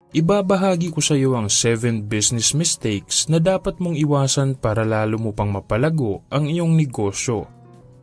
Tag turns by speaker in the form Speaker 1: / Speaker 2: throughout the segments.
Speaker 1: Ibabahagi ko sa iyo ang 7 business mistakes na dapat mong iwasan para lalo mo pang mapalago ang iyong negosyo.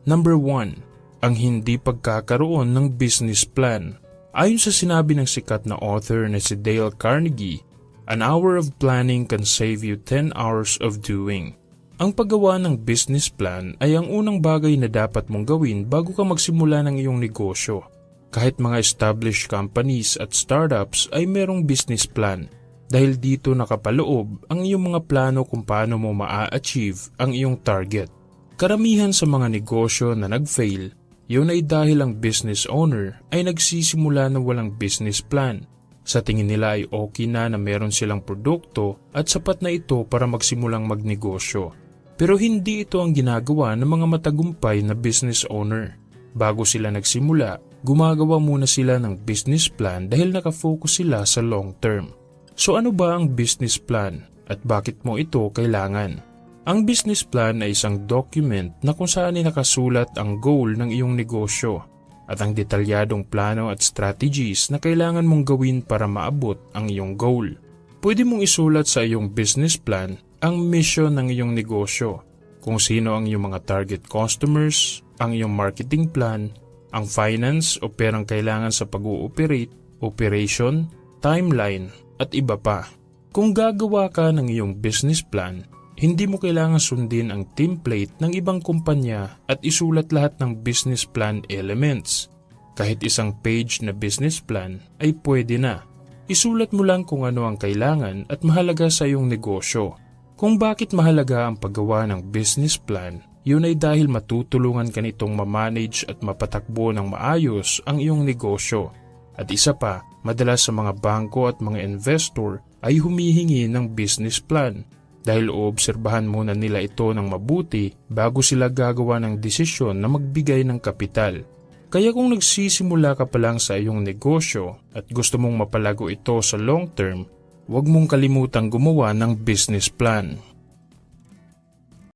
Speaker 1: Number 1. Ang hindi pagkakaroon ng business plan. Ayon sa sinabi ng sikat na author na si Dale Carnegie, "An hour of planning can save you 10 hours of doing." Ang paggawa ng business plan ay ang unang bagay na dapat mong gawin bago ka magsimula ng iyong negosyo. Kahit mga established companies at startups ay merong business plan dahil dito nakapaloob ang iyong mga plano kung paano mo maa-achieve ang iyong target. Karamihan sa mga negosyo na nag-fail, yun ay dahil ang business owner ay nagsisimula na walang business plan. Sa tingin nila ay okay na meron silang produkto at sapat na ito para magsimulang magnegosyo. Pero hindi ito ang ginagawa ng mga matagumpay na business owner. Bago sila nagsimula, gumagawa muna sila ng business plan dahil nakafocus sila sa long term. So ano ba ang business plan at bakit mo ito kailangan? Ang business plan ay isang document na kung saan ay nakasulat ang goal ng iyong negosyo at ang detalyadong plano at strategies na kailangan mong gawin para maabot ang iyong goal. Pwede mong isulat sa iyong business plan ang mission ng iyong negosyo, kung sino ang iyong mga target customers, ang iyong marketing plan, ang finance o perang kailangan sa pag-ooperate, operation, timeline, at iba pa. Kung gagawa ka ng iyong business plan, hindi mo kailangan sundin ang template ng ibang kumpanya at isulat lahat ng business plan elements. Kahit isang page na business plan ay pwede na. Isulat mo lang kung ano ang kailangan at mahalaga sa iyong negosyo. Kung bakit mahalaga ang paggawa ng business plan, yun ay dahil matutulungan ka nitong ma-manage at mapatakbo ng maayos ang iyong negosyo. At isa pa, madalas sa mga bangko at mga investor ay humihingi ng business plan dahil oobserbahan muna nila ito ng mabuti bago sila gagawa ng desisyon na magbigay ng kapital. Kaya kung nagsisimula ka pa lang sa iyong negosyo at gusto mong mapalago ito sa long term, huwag mong kalimutang gumawa ng business plan.